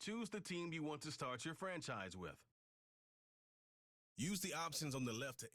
Choose the team you want to start your franchise with. Use the options on the left to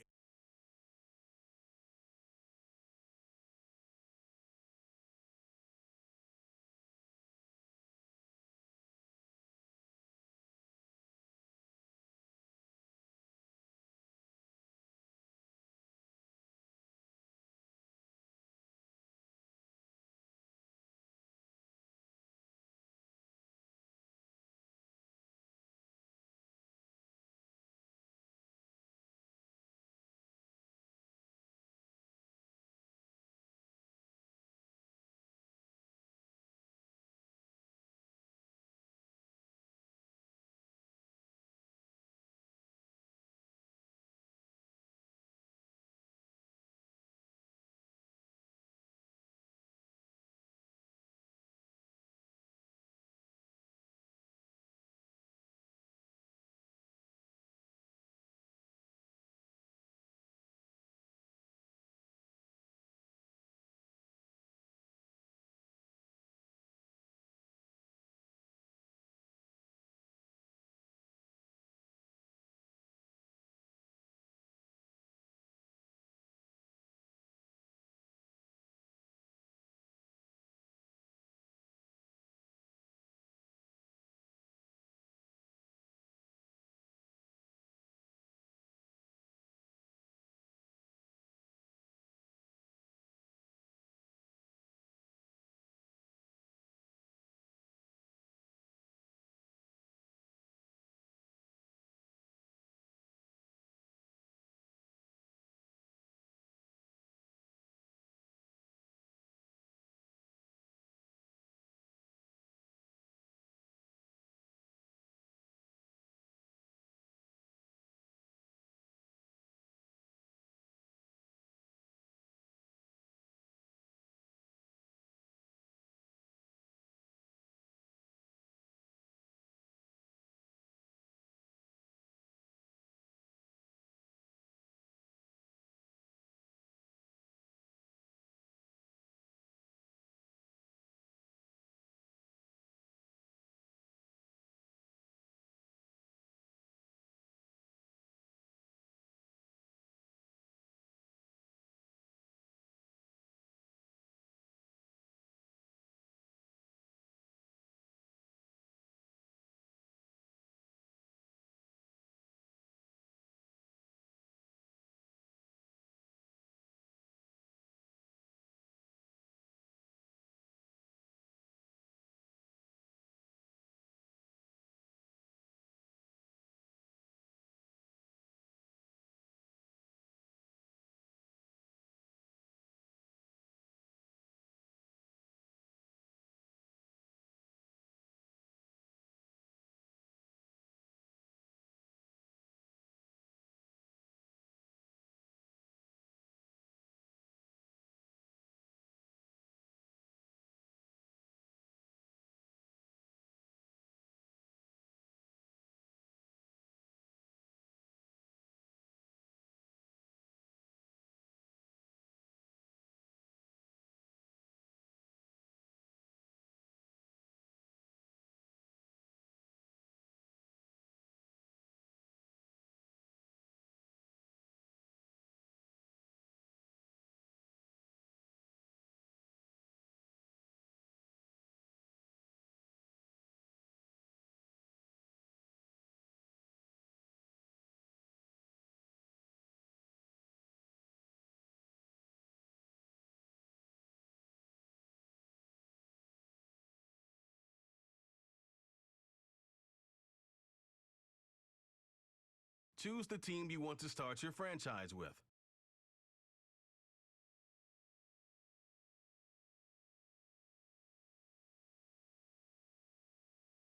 choose the team you want to start your franchise with.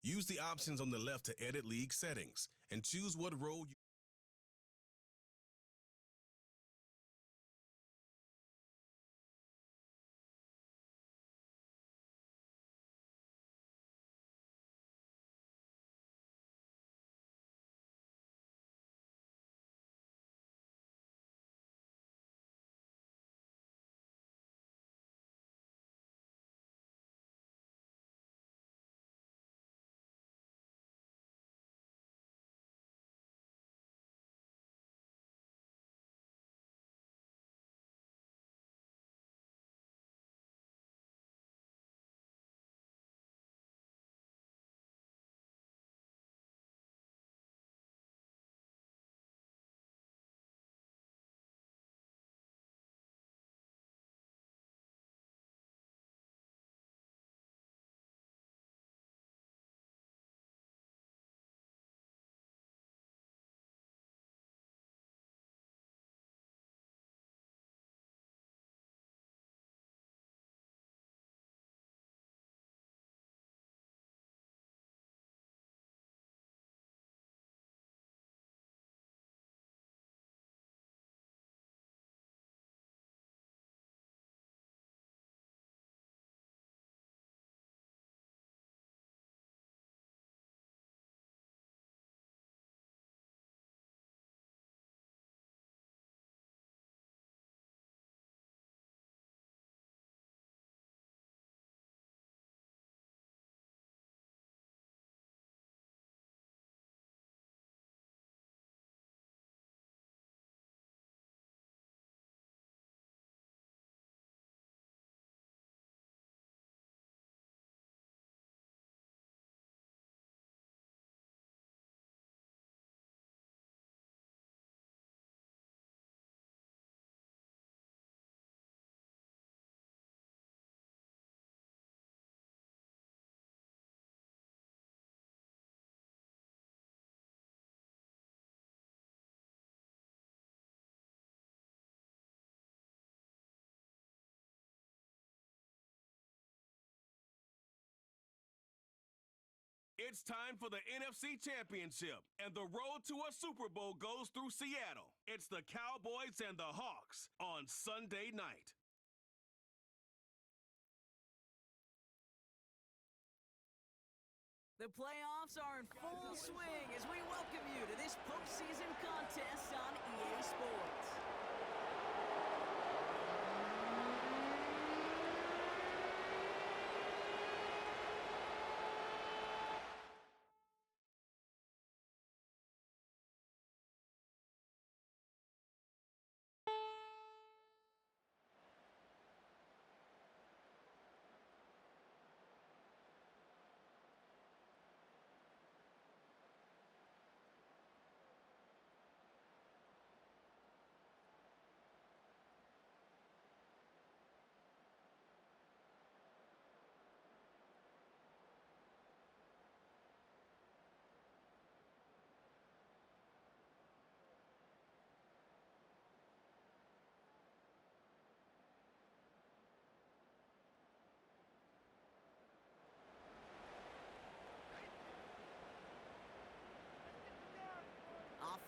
Use the options on the left to edit league settings and choose what role you It's time for the NFC Championship, and the road to a Super Bowl goes through Seattle. It's the Cowboys and the Hawks on Sunday night. The playoffs are in full swing as we welcome you to this postseason contest on EA Sports.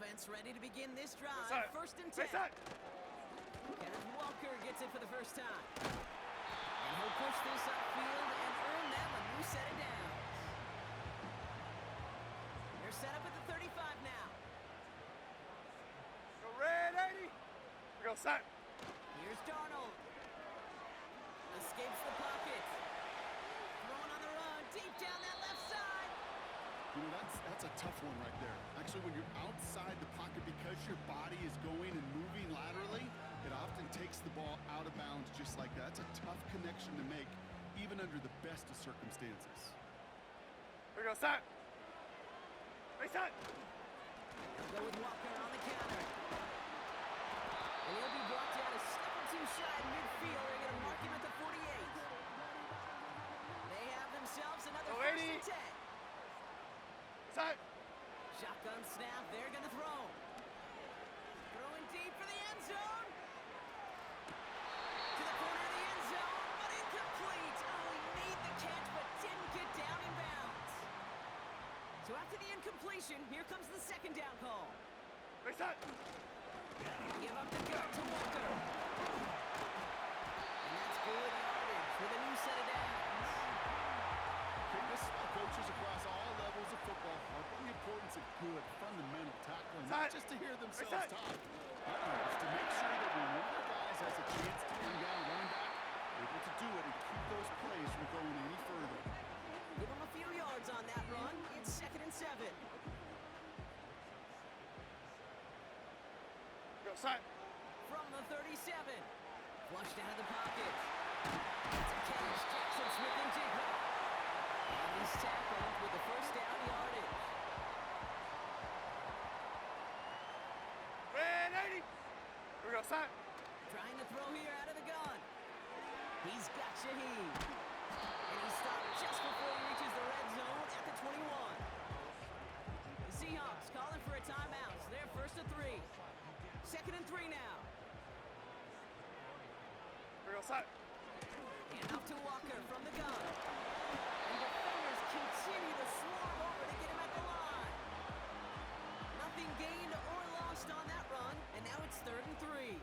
Offense ready to begin this drive. First and 10. Kenneth Walker gets it for the first time. And he'll push this upfield and earn them a new set of downs. They're set up at the 35 now. Go red, 80. We go set. Here's Darnold. Escapes the pocket. Throwing on the run, deep down that left side. You know, that's a tough one right there. Actually, when you're outside the pocket because your body is going and moving laterally, it often takes the ball out of bounds just like that. It's a tough connection to make, even under the best of circumstances. We go set. They set. They'll go with Walker on the counter. And he'll be brought down a step or two shy in midfield. They're going to mark him at the 48. They have themselves another first and 10. Set. Shotgun snap, they're going to throw. Throwing deep for the end zone. To the corner of the end zone, but incomplete. Oh, he made the catch, but didn't get down in bounds. So after the incompletion, here comes the second down call. They set. Give up the go to Walker. And that's good yardage with a new set of downs. Coaches across all levels of football are the importance of good fundamental tackling, not just to hear themselves talk, but to make sure that when one of the guys has a chance to bring down a running back, they're able to do it and keep those plays from going any further. Give them a few yards on that run. It's 2nd and 7. Go set. From the 37. Flushed out of the pocket. It's a catch. Jackson Smith and Jigba. And he's tackled with the first down yardage. Red 80. We go set. Trying to throw here out of the gun. He's got Shaheed. And he stopped just before he reaches the red zone at the 21. The Seahawks calling for a timeout. So they're 1st and 3. 2nd and 3 now. We go set. And up to Walker from the gun. And defenders continue to swarm over to get him at the line. Nothing gained or lost on that run, and now it's 3rd and 3.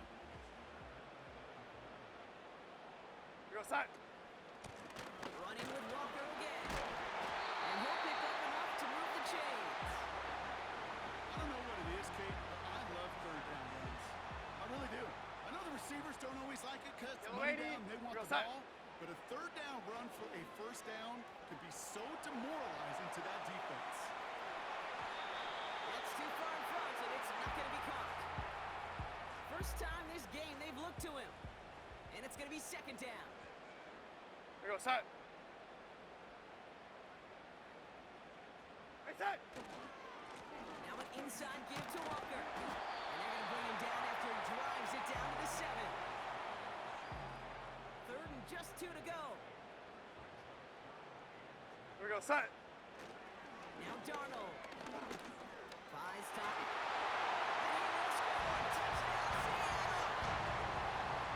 We go set. Running with Walker again. And he'll pick up enough to move the chains. I don't know what it is, Kate, but I love third down runs. I really do. I know the receivers don't always like it because it's money down, they want the ball. But a third down run for a first down could be so demoralizing to that defense. It's too far in front, and it's not going to be caught. First time this game they've looked to him. And it's going to be 2nd down. We go set. They set. Now an inside give to Walker. And they're going to bring him down after he drives it down to the 7. 3rd and just 2 to go. We go set. Now Darnold. Buys time. And he will score. Touchdown, Seattle.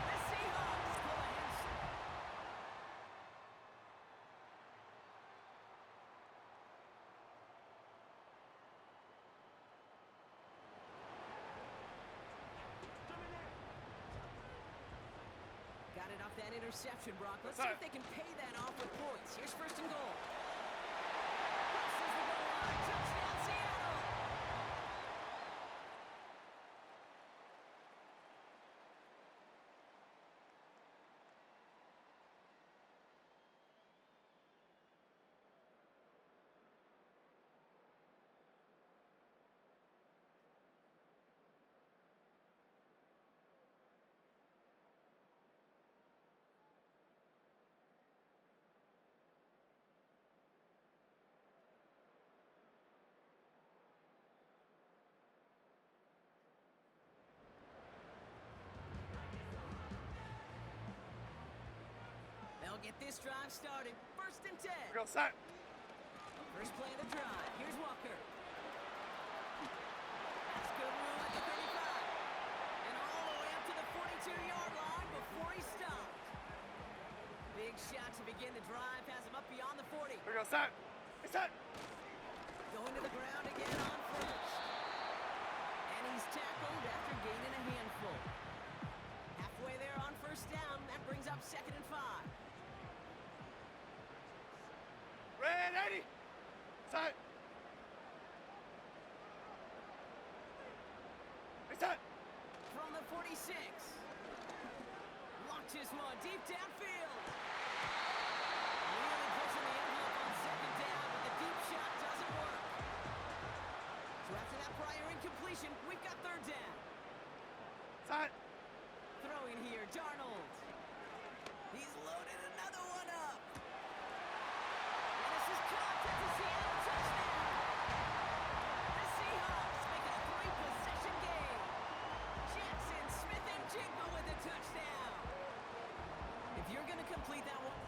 The Seahawks pull ahead. that interception, Brock. Let's see if they can pay that off with points. Here's first and goal. Crosses the goal line. Touchdown, Seattle! They'll get this drive started. First and 10. We go set. First play of the drive. Here's Walker. That's good room at the 35. And all the way up to the 42-yard line before he stopped. Big shot to begin the drive. Has him up beyond the 40. We go set. Hey, set. Going to the ground again on first. And he's tackled after gaining a handful. Halfway there on first down. That brings up 2nd and 5. Red 80. Set. Hey, set. From the 46. Launches one deep downfield. Really pushing the envelope on 2nd down, but the deep shot doesn't work. So after that prior incompletion, we've got 3rd down. Set. Throwing here, Darnold. He's loaded another one up. And this is caught at the Seattle touchdown. The Seahawks make it a 3-possession game. Jackson, Smith, and Jigba with a touchdown. If you're going to complete that one.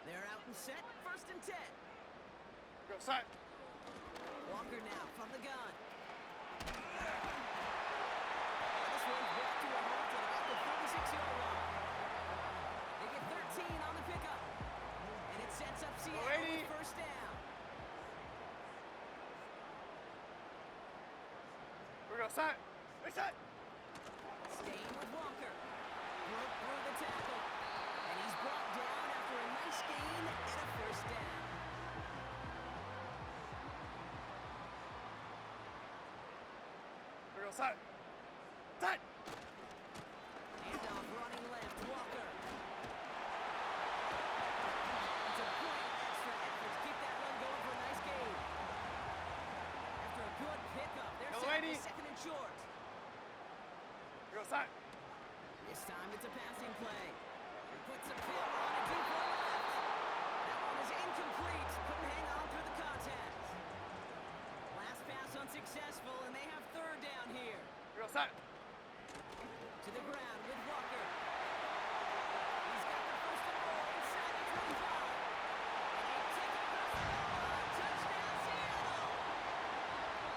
They're out and set. First and 10. Go set. Walker now from the gun. This one's brought to a halt at about the 36-yard line. They get 13 on the pickup. And it sets up Seattle with first down. We go set. Hey, set. Staying with Walker. Broke through the tackle. And he's brought down after a nice gain and a first down. We go set. Set. Handoff running left, Walker. It's a great extra effort to keep that run going for a nice gain. After a good pickup, they're Go, set lady. for 2nd and short. We go set. This time it's a passing play. He puts a pin on a deep one left. That one is incomplete. Couldn't hang on through the contact. Last pass unsuccessful, and they have 3rd down here. We go set. To the ground with Walker. He's got the first and goal inside the 25. And they take it across the goal line. Touchdown, Seattle!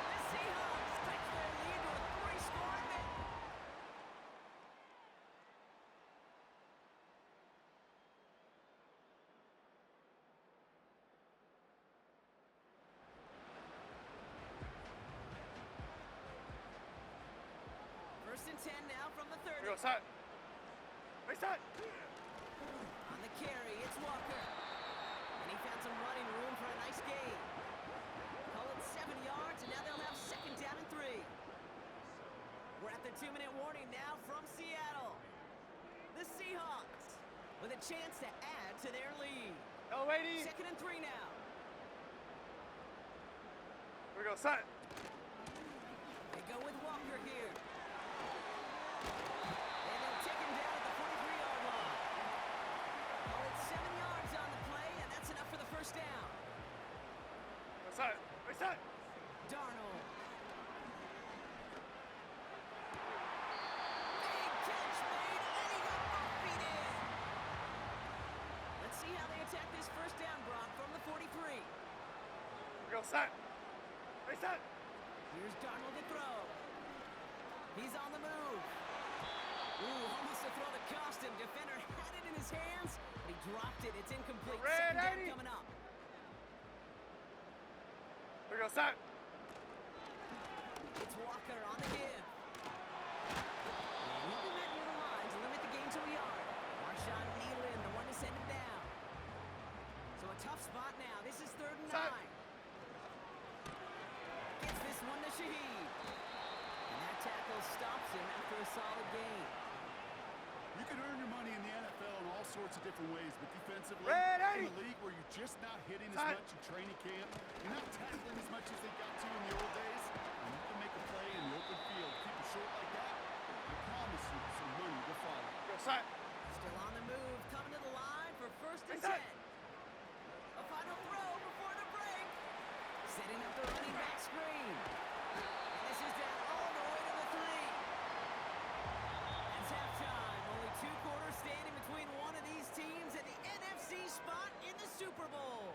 The Seahawks stretch their lead to a 3-score advantage. First and 10 now from the 30. We go set. Hey, set. On the carry, it's Walker. And he found some running room for a nice gain. Call it 7 yards, and now they'll have 2nd down and 3. We're at the 2-minute warning now from Seattle. The Seahawks with a chance to add to their lead. Go, lady. 2nd and 3 now. We go set. They go with Walker here. And they'll take him down at the 43-yard line. Call it 7 yards on the play, and that's enough for the first down. Go set. Hey, set. Darnold. Big catch set. Reset. Here's Darnold to throw. He's on the move. Ooh, almost a throw that cost him. Defender had it in his hands, but he dropped it. It's incomplete. Red Second down 80. coming up. Here we go, set. It's Walker on the give. And he'll be met near the line to limit the game to a yard. Marshawn Nealon, the one to send him down. So a tough spot now. This is 3rd and 9. Set. Gets this one to Shaheed. And that tackle stops him after a solid gain. You can earn your money in the NFL in all sorts of different ways, but defensively, Red in 80. a league where you're just not hitting as Time. much in training camp, you're not tackling as much as they got to in the old days, and you can make a play in the open field. Keep it short like that, I promise you some money will follow. Go, set. Still on the move, coming to the line for 1st and 10. Reset. A final throw before the break. Setting up the running back screen. And this is down all the way to the 3. It's halftime. Only 2 quarters standing between one of these teams and the NFC spot in the Super Bowl.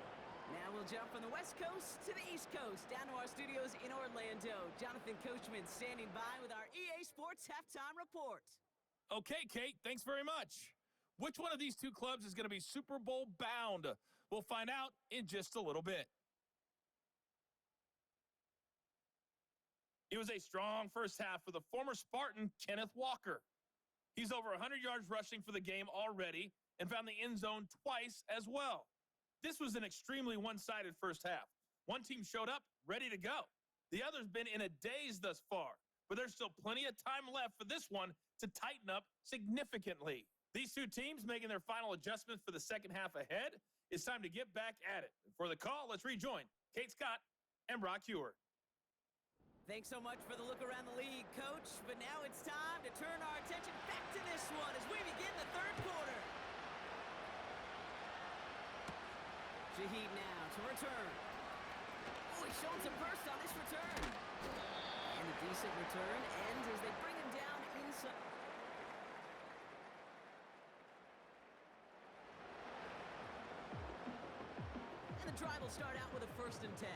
Now we'll jump from the West Coast to the East Coast, down to our studios in Orlando. Jonathan Coachman standing by with our EA Sports Halftime Report. Okay, Kate, thanks very much. Which one of these two clubs is going to be Super Bowl bound? We'll find out in just a little bit. It was a strong first half for the former Spartan, Kenneth Walker. He's over 100 yards rushing for the game already and found the end zone twice as well. This was an extremely one-sided first half. One team showed up ready to go. The other's been in a daze thus far, but there's still plenty of time left for this one to tighten up significantly. These two teams making their final adjustments for the second half ahead. It's time to get back at it. For the call, let's rejoin Kate Scott and Brock Hewer. Thanks so much for the look around the league, Coach. But now it's time to turn our attention back to this one as we begin the 3rd quarter. Shaheed now to return. Oh, he's showing some burst on this return. And a decent return ends as they bring him down inside. And the drive will start out with a 1st and 10.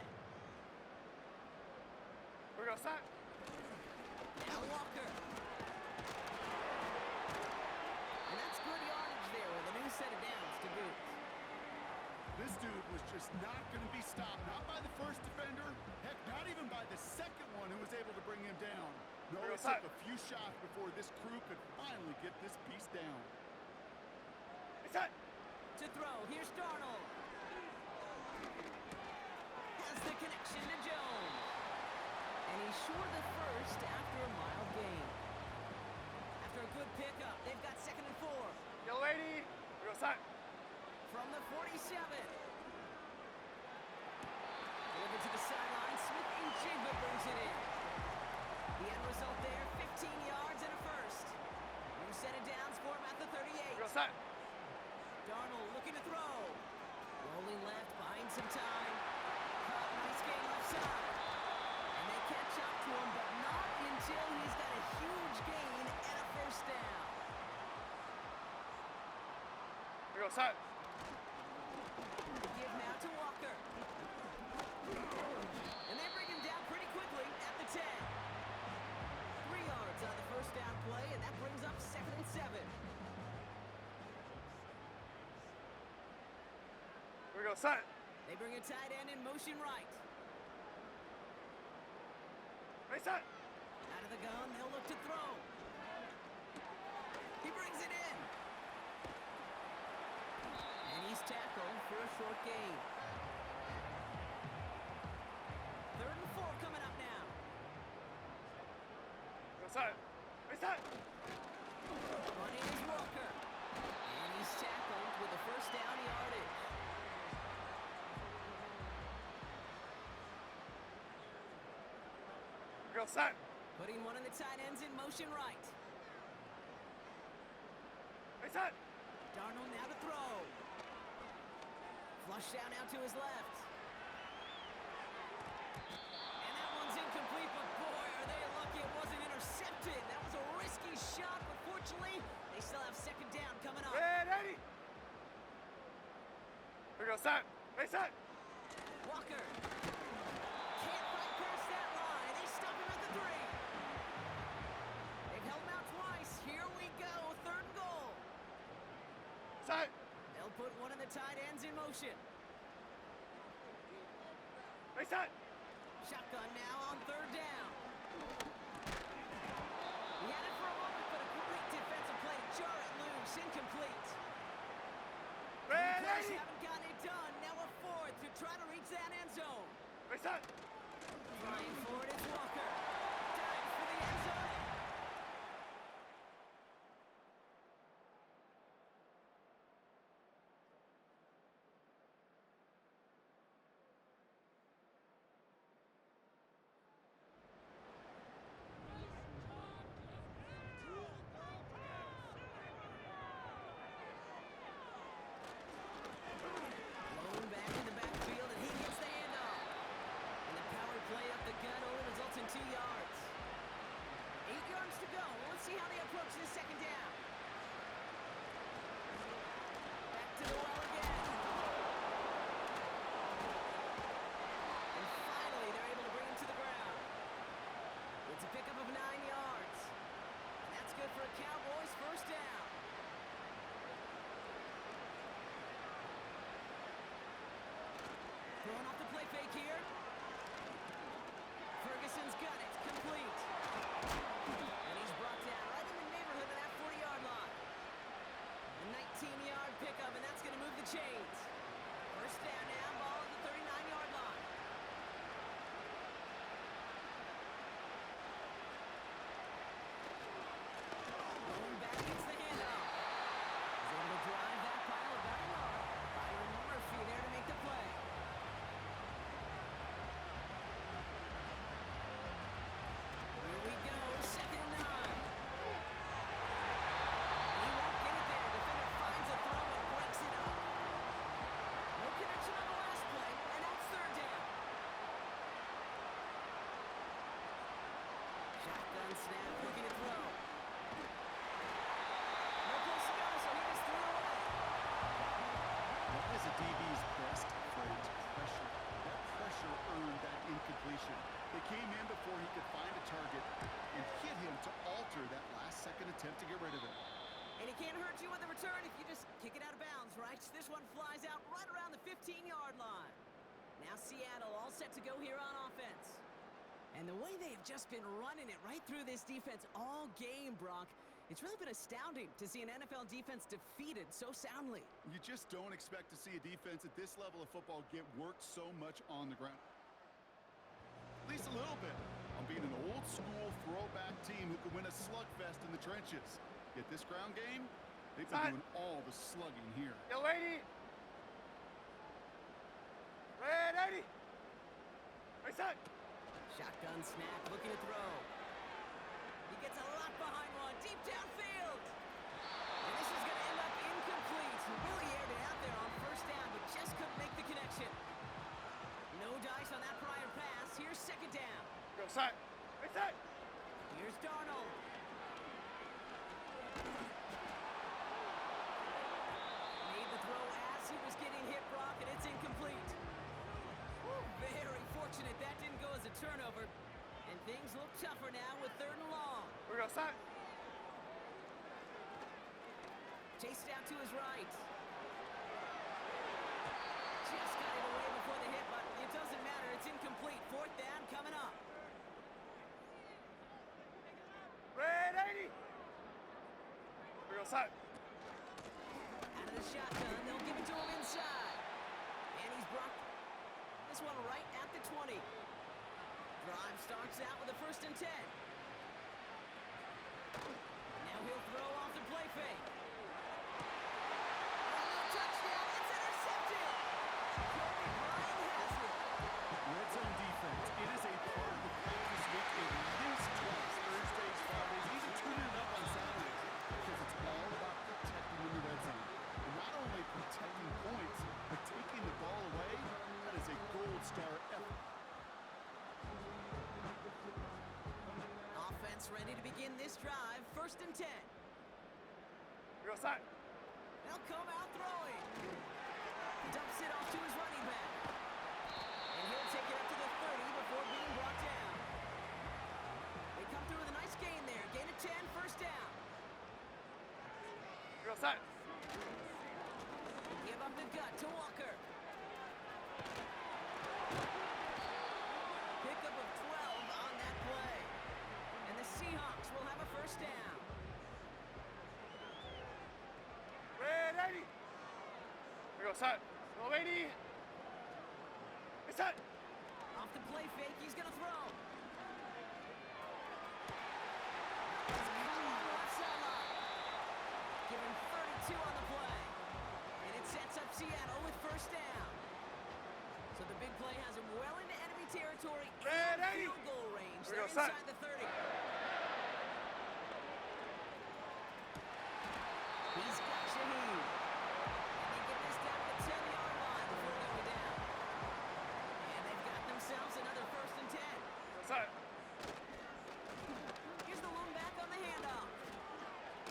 Here we go, set. Now Walker. And that's good yardage there with a new set of downs to boot. This dude was just not going to be stopped, not by the first defender, heck, not even by the second one who was able to bring him down. No, it took a few shots before this crew could finally get this piece down. Reset. To throw, here's Darnold. Has the connection to Jones. And he's short of the first after a mild gain. After a good pickup, they've got 2nd and 4. Yellow 80. Here we go, set. From the 47. Delivered to the sideline. Smith and Jigba brings it in. The end result there, 15 yards and a first. New set of downs for him at the 38. Here we go, set. Darnold looking to throw. Rolling left, buying some time. Caught, nice gain left side. And they catch up to him, but not until he's got a huge gain and a 1st down. Here we go, set. The give now to Walker. And they bring him down pretty quickly at the 10. 3 yards on the 1st down play, and that brings up 2nd and 7. Here we go, set. They bring a tight end in motion right. Reset. Out of the gun, they'll look to throw. He brings it in. And he's tackled for a short gain. 3rd and 4 coming up now. Go, set. Reset. Running is Walker. And he's tackled with a 1st down yardage. Here we go, set. Putting one of the tight ends in motion right. Reset. Darnold now to throw. Flush down out to his left. And that one's incomplete, but boy, are they lucky it wasn't intercepted. That was a risky shot, but fortunately, they still have 2nd down coming up. Red 80. Here we go, set. Reset. Walker. the tight end's in motion. Reset. Shotgun now on third down. He had it for a moment, but a great defensive play to jar it loose. Incomplete. The players Ready. haven't gotten it done. Now a fourth to try to reach that end zone. Reset. Flying forward is Walker. Dives for the end zone. Blown back in the backfield, and he gets the handoff. And the power play up the gut only results in 2 yards. 8 yards to go. Let's see how they approach this second down. Back to the well again. And finally, they're able to bring him to the ground. It's a pickup of 9 yards. And that's good for a Cowboys first down. Throwing off the play fake here. Ferguson's got it. Complete. And he's brought down right in the neighborhood of that 40-yard line. A 19-yard pickup, and that's going to move the chains. First down now, ball at the 39-yard line. Going back gets the handoff. He's able to drive that pile back low. Byron Murphy there to make the play. Here we go, second and 9. He won't get it there. Defender finds a throw and breaks it up. No connection on the last play, and that's third down. Shotgun snap, looking to throw. No place to go, so he just threw it away. That is a DB's best friend, pressure. That pressure earned that incompletion. They came in before he could find a target and hit him to alter that last-second attempt to get rid of it. And it can't hurt you with the return if you just kick it out of bounds, right? This one flies out right around the 15-yard line. Now Seattle all set to go here on offense. And the way they have just been running it right through this defense all game, Brock, it's really been astounding to see an NFL defense defeated so soundly. You just don't expect to see a defense at this level of football get worked so much on the ground. At least a little bit on being an old-school throwback team who can win a slugfest in the trenches. Yet this ground game, they've been doing all the slugging here. Yo, lady. Ready. Reset. Shotgun snap, looking to throw. He gets a lot behind one, deep downfield. And this is going to end up incomplete. He really aired it out there on first down, but just couldn't make the connection. No dice on that prior pass. Here's second down. Go set. Reset. Here's Darnold. Made the throw as he was getting hit, Brock, and it's incomplete. Woo, very fortunate that didn't go as a turnover. And things look tougher now with third and long. We go set. Chased out to his right. Just got it away before the hit, but it doesn't matter. It's incomplete. Fourth down coming up. Ready. We go set. Out of the shotgun, they'll give it to him inside. And he's brought this one right at the 20. Drive starts out with a 1st and 10. Now he'll throw off the play fake. Touchdown, it's intercepted! Kobe Bryant has it. Red zone defense, it is a part of the practice week at least twice, Thursdays, Fridays, even tuning it up on Saturdays, because it's all about protecting in the red zone. And not only protecting points, but taking the ball away, that is a gold star effort. Offense ready to begin this drive, 1st and 10. We go set. They'll come out throwing. Dumps it off to his running back. And he'll take it up to the 30 before being brought down. They come through with a nice gain there. Gain of 10, first down. We go set. Give up the gut to Walker. Pickup of 12 on that play. And the Seahawks will have a first down. Red 80. Here we go, set. Slow 80. Hey, set. Off the play fake, he's going to throw. He's caught on the left sideline. Given 32 on the play. And it sets up Seattle with first down. So the big play has him well into enemy territory Red and 80. field goal range. Here we They're go, set. inside the 30. He's got Shaheed. And they get this down to the 10-yard line before going down. And they've got themselves another first and 10. Go, set. Here's the lone back on the handoff.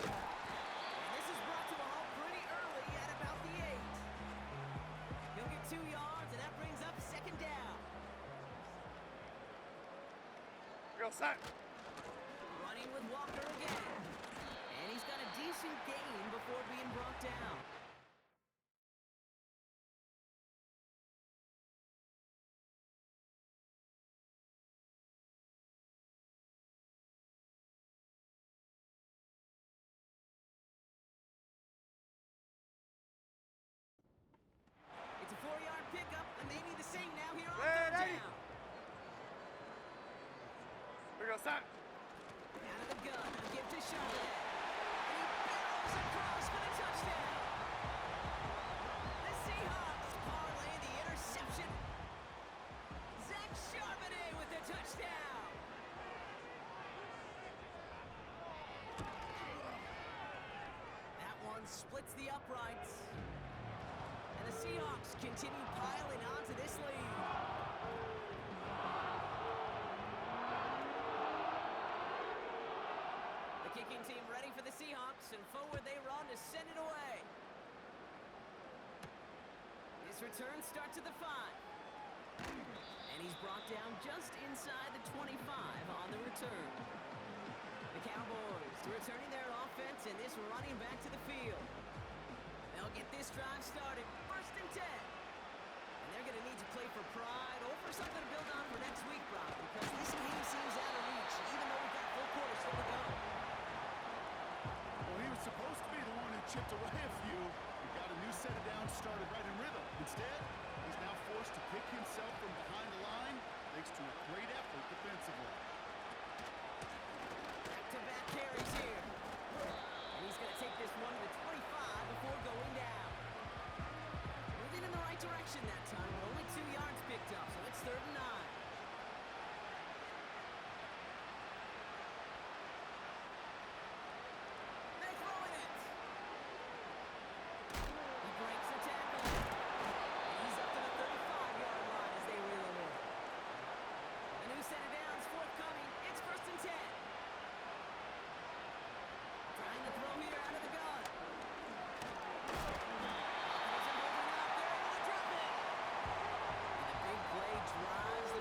And this is brought to a halt pretty early at about the 8. He'll get 2 yards, and that brings up second down. Here we go, set. Running with Walker again. And he's got a decent gain before being brought down. It's a 4-yard pickup, and they need the same now here on Red third 80. down. Here we go, set. Out of the gun, a give to Charbonnet. And he barrels across for the touchdown. The Seahawks parlay the interception. Zach Charbonnet with the touchdown. That one splits the uprights. And the Seahawks continue piling onto this lead. The kicking team ready for the Seahawks, and forward they run to send it away. This return starts at the 5. And he's brought down just inside the 25 on the return. The Cowboys returning their offense and this running back to the field. They'll get this drive started, first and 10. And they're going to need to play for pride or for something to build on for next week, Brock, because this game seems out of reach, even though we've got full quarter still to go. Well, he was supposed to be the one who chipped away a few. He got a new set of downs started right in rhythm. Instead, he's now forced to pick himself from behind the line, thanks to a great effort defensively. Back-to-back carries here. And he's going to take this one to the 25 before going down. Moving in the right direction that time, but only 2 yards picked up, so it's third and 9. They're throwing it. He breaks the tackle. And he's up to the 35-yard line as they reel him in. A new set of downs forthcoming. It's first and 10. Trying to throw here out of the gun. Offensive moving up. They're able to drop it. And the big play drives the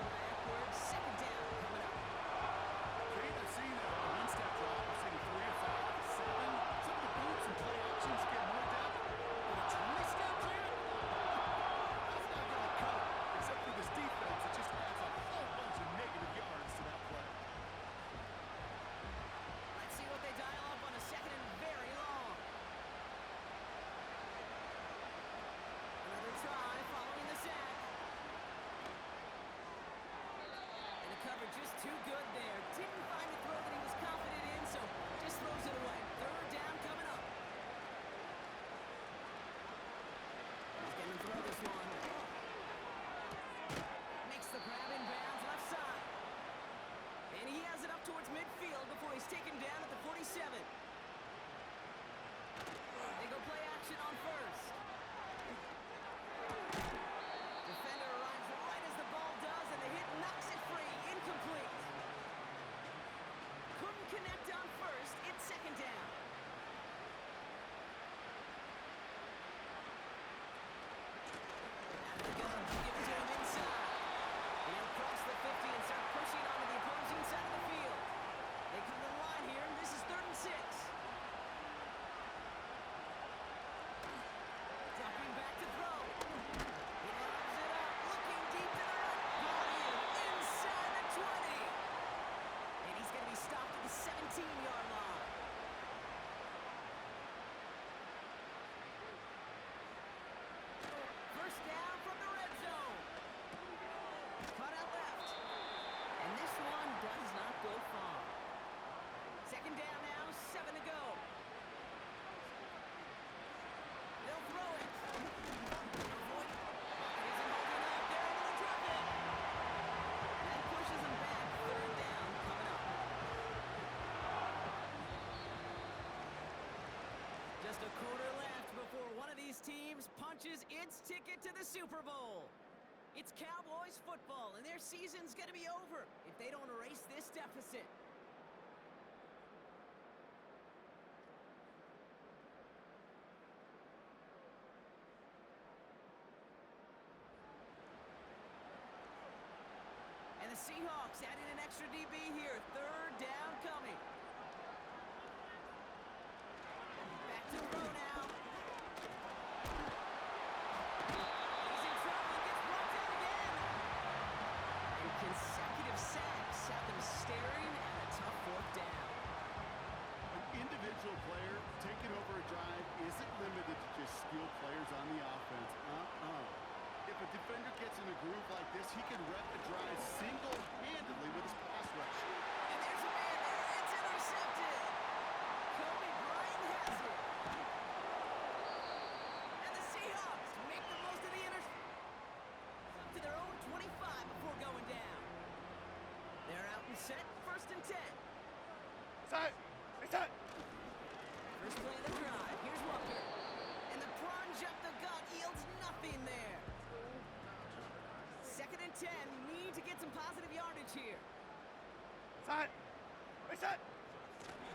clinches its ticket to the Super Bowl. It's Cowboys football, and their season's going to be over if they don't erase this deficit. And the Seahawks adding an extra DB here. Third down coming. Back to throw now. He's in trouble and gets brought down again. And consecutive sacks have them staring at a tough fourth down. An individual player taking over a drive isn't limited to just skilled players on the offense. If a defender gets in a groove like this, he can rep a drive single-handedly with his pass rush. And there's a man there. It's intercepted. Kobe Bryant has it. And the Seahawks make the most of the to their own 25 before going down. They're out and set. First and 10. Set. Set. First play of the drive. Here's Walker. And the plunge up the gut yields nothing there. Second and 10. Need to get some positive yardage here. Set. Set.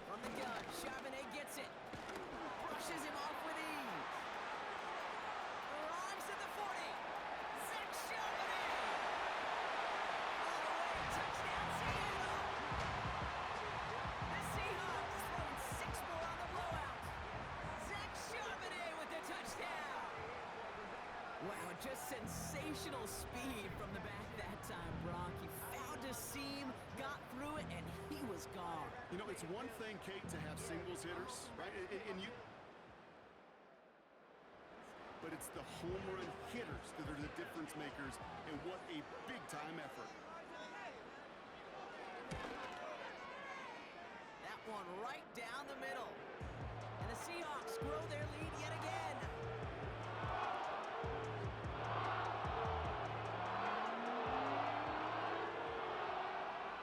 From the gun, Charbonnet gets it. Brushes him off with ease. Arrives at the 40. Zach Charbonnet. All the way. Touchdown, Seattle. The Seahawks throwing 6 more on the blowout. Zach Charbonnet with the touchdown. Wow, just sensational speed from the back that time, Brock. He found a seam, got through it, and he was gone. You know, it's one thing, Kate, to have singles hitters, right? But it's the home run hitters that are the difference makers, and what a big-time effort. That one right down the middle. And the Seahawks grow their lead yet again.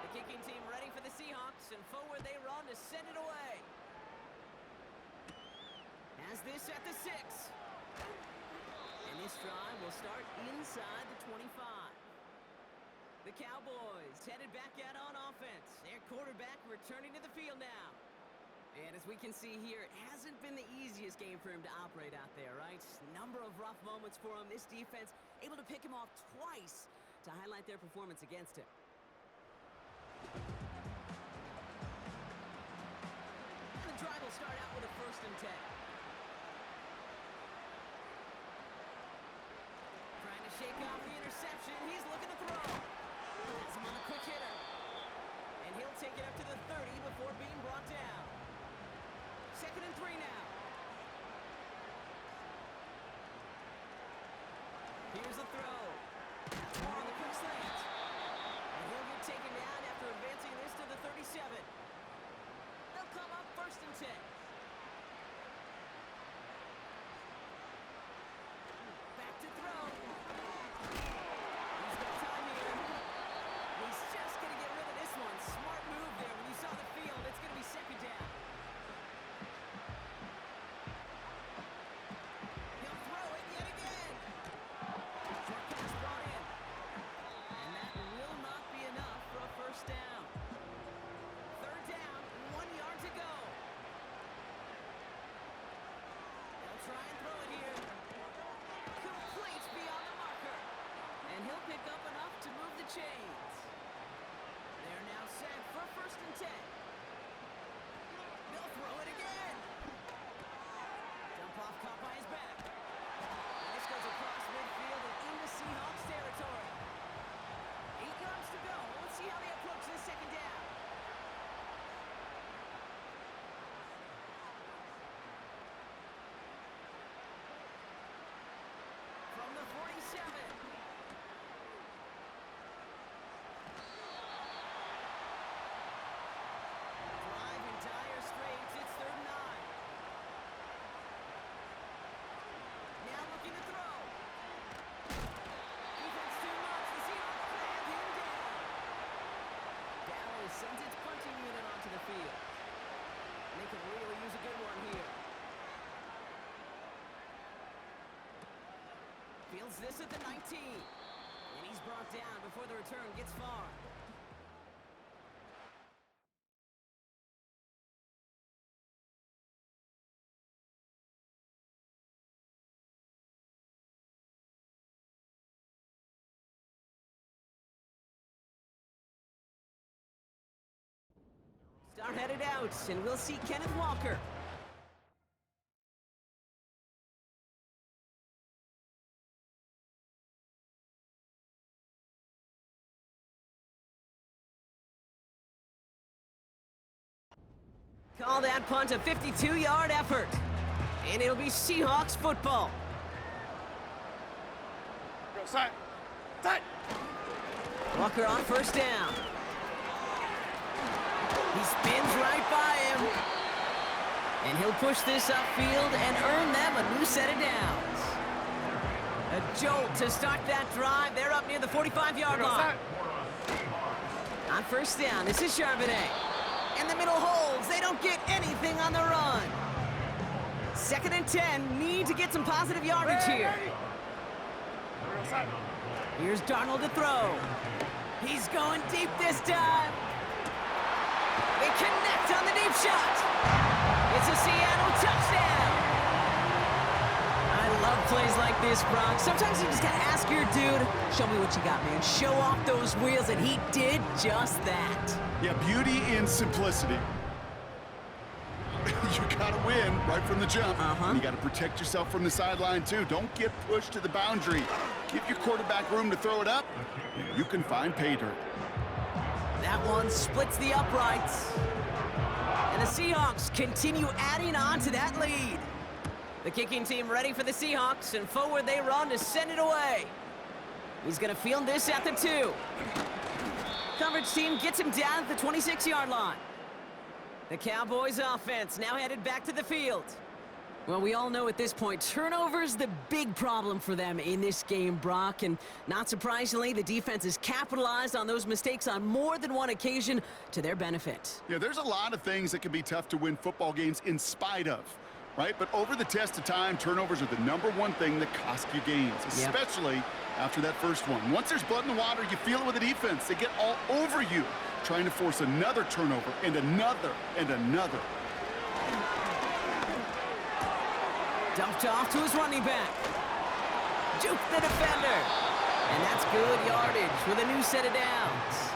The kicking team ready for the Seahawks, and forward they run to send it away. Has this at the 6. And this drive will start inside the 25. The Cowboys headed back out on offense. Their quarterback returning to the field now. And as we can see here, it hasn't been the easiest game for him to operate out there, right? Number of rough moments for him. This defense able to pick him off twice to highlight their performance against him. And the drive will start out with a first and 10. Trying to shake off the interception. He's looking to throw. Has him on the quick hitter. And he'll take it up to the 30 before being brought down. Second and 3 now. Here's the throw. That's more on the quick slant. And he'll get taken down after advancing this to the 37. They'll come up first and 10. Back to throw. He's got time here. He's just going to get rid of this one. Smart move there. When you saw the field, it's going to be second down. He'll throw it yet again. Short pass brought in. And that will not be enough for a first down. Third down, 1 yard to go. They'll try and throw it here. Complete beyond the marker. And he'll pick up enough to move the chains. They're now set for first and 10. They'll throw it again. Jump off caught by his back. And this goes across midfield and into Seahawks territory. 8 yards to go. Let's see how they approach this second down. From the 47. Drive in dire straits. It's third and 9. Now looking to throw. Defense too much. The Seahawks clamp him down. Dallas sends its punching unit onto the field. And they could really use a good one here. fields this at the 19. And he's brought down before the return gets far. Start headed out, and we'll see Kenneth Walker. Call that punt a 52-yard effort. And it'll be Seahawks football. Go, side. Side. Walker on first down. He spins right by him. And he'll push this upfield and earn them a new set of downs. A jolt to start that drive. They're up near the 45-yard line. On first down, this is Charbonnet. And the middle holds. They don't get anything on the run. 2nd and 10. Need to get some positive yardage here. Here's Darnold to throw. He's going deep this time. They connect on the deep shot. It's a Seattle touchdown. I love plays like this, Brock. Sometimes you just gotta ask your dude, show me what you got, man. Show off those wheels, and he did just that. Yeah, beauty in simplicity. You gotta win right from the jump. And you gotta protect yourself from the sideline, too. Don't get pushed to the boundary. Give your quarterback room to throw it up. You can find pay dirt. That one splits the uprights. And the Seahawks continue adding on to that lead. The kicking team ready for the Seahawks, and forward they run to send it away. He's going to field this at the 2. Coverage team gets him down at the 26-yard line. The Cowboys offense now headed back to the field. Well, we all know at this point, turnovers the big problem for them in this game, Brock. And not surprisingly, the defense has capitalized on those mistakes on more than one occasion to their benefit. Yeah, there's a lot of things that can be tough to win football games in spite of, right? But over the test of time, turnovers are the #1 thing that cost you games, especially after that first one. Once there's blood in the water, you feel it with the defense. They get all over you, trying to force another turnover and another and another. Dumped off to his running back. Juke the defender. And that's good yardage with a new set of downs.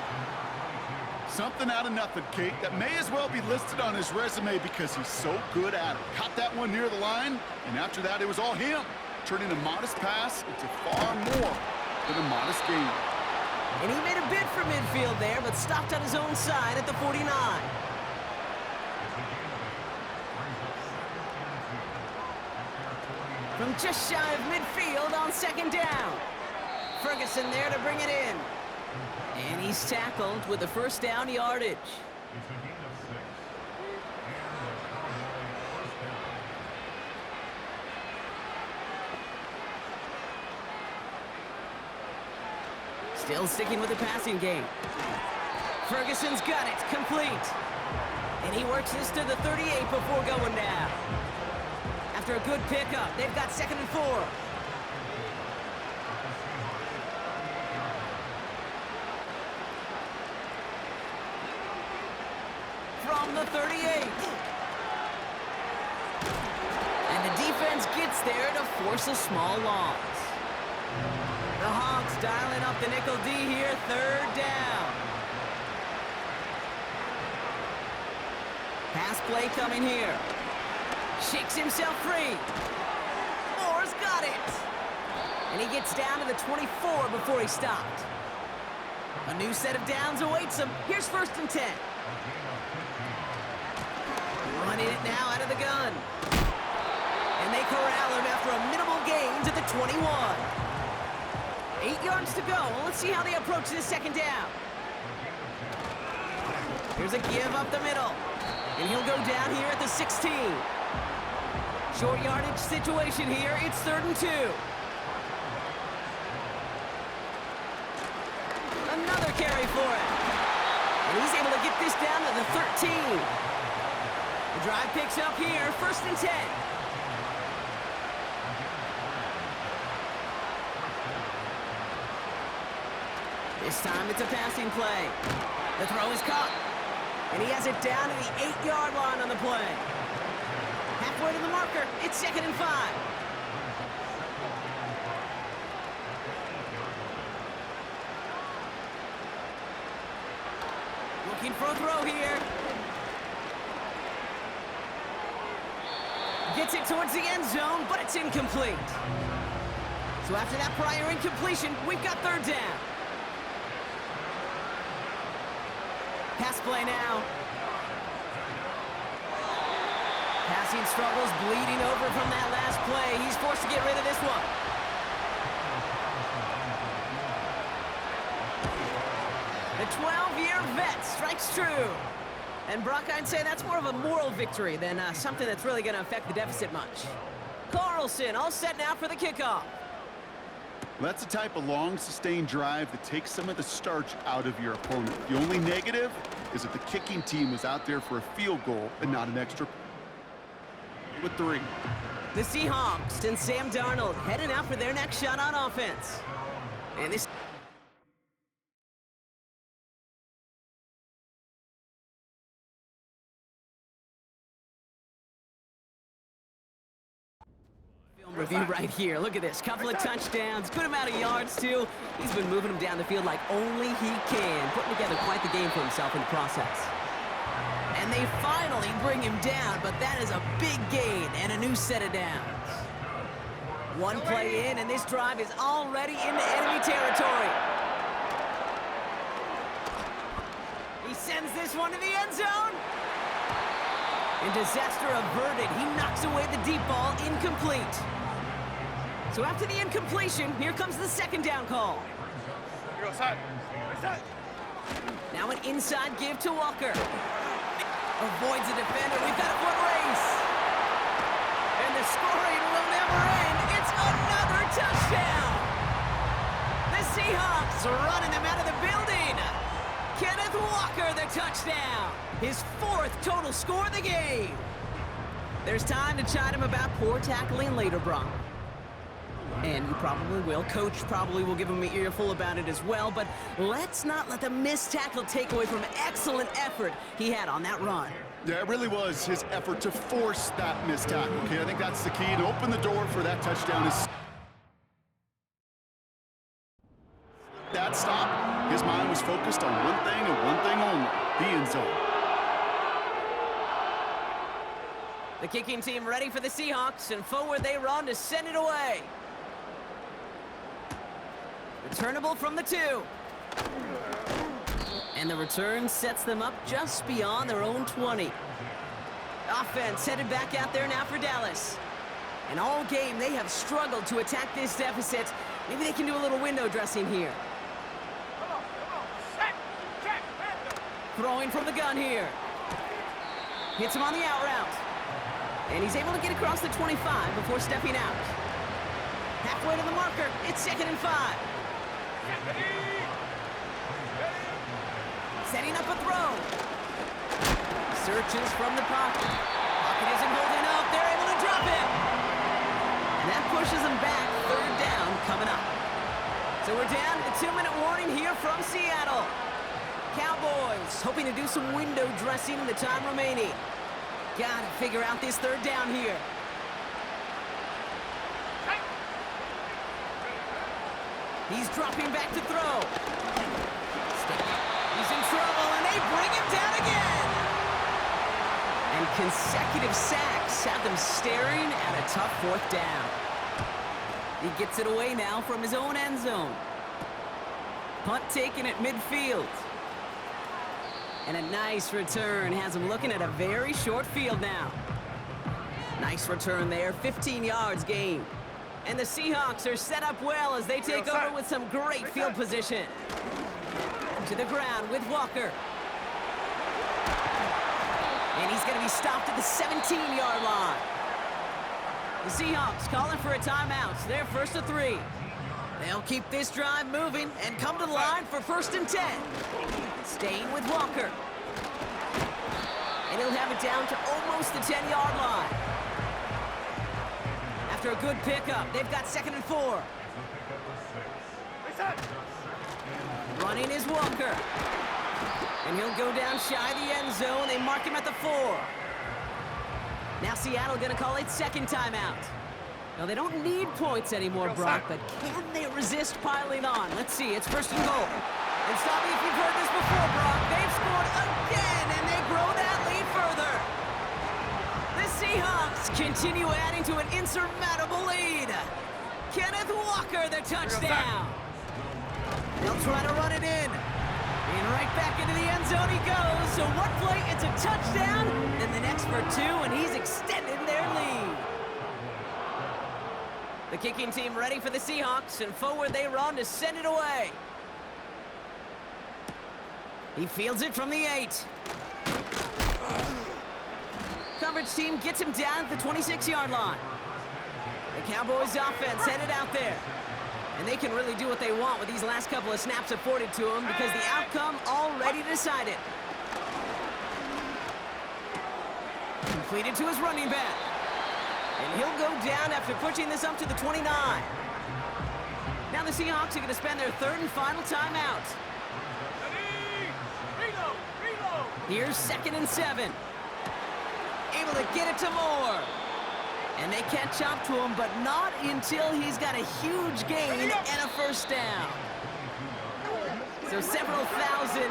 Something out of nothing, Kate, that may as well be listed on his resume because he's so good at it. Caught that one near the line, and after that, it was all him, turning a modest pass into far more than a modest gain. And he made a bid for midfield there, but stopped on his own side at the 49. From just shy of midfield on 2nd down. Ferguson there to bring it in. And he's tackled with the first down yardage. Still sticking with the passing game. Ferguson's got it, complete. And he works this to the 38 before going down. After a good pickup, they've got 2nd and 4. From the 38. And the defense gets there to force a small loss. The Hawks dialing up the nickel D here, 3rd down. Pass play coming here. Shakes himself free. Moore's got it. And he gets down to the 24 before he stopped. A new set of downs awaits him. Here's 1st and 10. Running it now out of the gun. And they corral him after a minimal gain to the 21. 8 yards to go. Well, let's see how they approach this 2nd down. Here's a give up the middle. And he'll go down here at the 16. Short yardage situation here. It's 3rd and 2. Another carry for it. And he's able to get this down to the 13. The drive picks up here. 1st and 10. This time it's a passing play. The throw is caught. And he has it down to the 8-yard line on the play. Halfway to the marker. It's 2nd and 5. Looking for a throw here. Gets it towards the end zone, but it's incomplete. So after that prior incompletion, we've got 3rd down. Pass play now. Passing struggles, bleeding over from that last play. He's forced to get rid of this one. The 12-year vet strikes true. And Brock, I'd say that's more of a moral victory than something that's really going to affect the deficit much. Carlson all set now for the kickoff. Well, that's the type of long, sustained drive that takes some of the starch out of your opponent. The only negative is that the kicking team was out there for a field goal and not an extra with 3. The Seahawks and Sam Darnold heading out for their next shot on offense. And this review right here. Look at this. Couple of touchdowns, good amount of yards, too. He's been moving them down the field like only he can, putting together quite the game for himself in the process. And they finally bring him down, but that is a big gain and a new set of downs. One play in, and this drive is already into enemy territory. He sends this one to the end zone. And disaster averted. He knocks away the deep ball, incomplete. So after the incompletion, here comes the 2nd down call. Here goes side. Side. Now an inside give to Walker. Avoids the defender. We've got a foot race. And the scoring will never end. It's another touchdown. The Seahawks are running them out of the building. Kenneth Walker, the touchdown. His 4th total score of the game. There's time to chide him about poor tackling later, Brock. And you probably will. Coach probably will give him an earful about it as well, but let's not let the missed tackle take away from excellent effort he had on that run. Yeah, it really was his effort to force that missed tackle. Okay, I think that's the key, and open the door for that touchdown. That stop, his mind was focused on one thing and one thing only, the end zone. The kicking team ready for the Seahawks, and forward they run to send it away. Returnable from the 2. And the return sets them up just beyond their own 20. Offense headed back out there now for Dallas. And all game, they have struggled to attack this deficit. Maybe they can do a little window dressing here. Come on. Set. Check. Throwing from the gun here. Hits him on the out route. And he's able to get across the 25 before stepping out. Halfway to the marker, it's 2nd and 5. Setting up a throw. Searches from the pocket. Pocket isn't holding up. They're able to drop it. And that pushes them back. 3rd down coming up. So we're down to the 2-minute warning here from Seattle. Cowboys hoping to do some window dressing in the time remaining. Gotta figure out this 3rd down here. He's dropping back to throw. He's in trouble, and they bring him down again. And consecutive sacks have them staring at a tough 4th down. He gets it away now from his own end zone. Punt taken at midfield. And a nice return has him looking at a very short field now. Nice return there, 15 yards gained. And the Seahawks are set up well as they take over with some great field position. To the ground with Walker. And he's going to be stopped at the 17-yard line. The Seahawks calling for a timeout. They're 1st and 3. They'll keep this drive moving and come to the line for 1st and 10. Staying with Walker. And he'll have it down to almost the 10-yard line. After a good pickup, they've got 2nd and 4. Running is Walker. And he'll go down shy of the end zone. They mark him at the 4. Now Seattle going to call it second timeout. Now, they don't need points anymore, Brock, but can they resist piling on? Let's see. It's first and goal. And stop me if you've heard this before, Brock. They've scored again, and they grow that lead further. The Seahawks continue adding to an insurmountable lead. Kenneth Walker, the touchdown. They'll try to run it in. And right back into the end zone he goes. So one play, it's a touchdown. Then the next for 2, and he's extended their lead. The kicking team ready for the Seahawks, and forward they run to send it away. He fields it from the 8. Coverage team gets him down at the 26-yard line. The Cowboys offense headed out there. And they can really do what they want with these last couple of snaps afforded to them because the outcome already decided. Completed to his running back. And he'll go down after pushing this up to the 29. Now the Seahawks are going to spend their third and final timeout. Here's 2nd and 7. Able to get it to Moore. And they catch up to him, but not until he's got a huge gain and a first down. So several thousand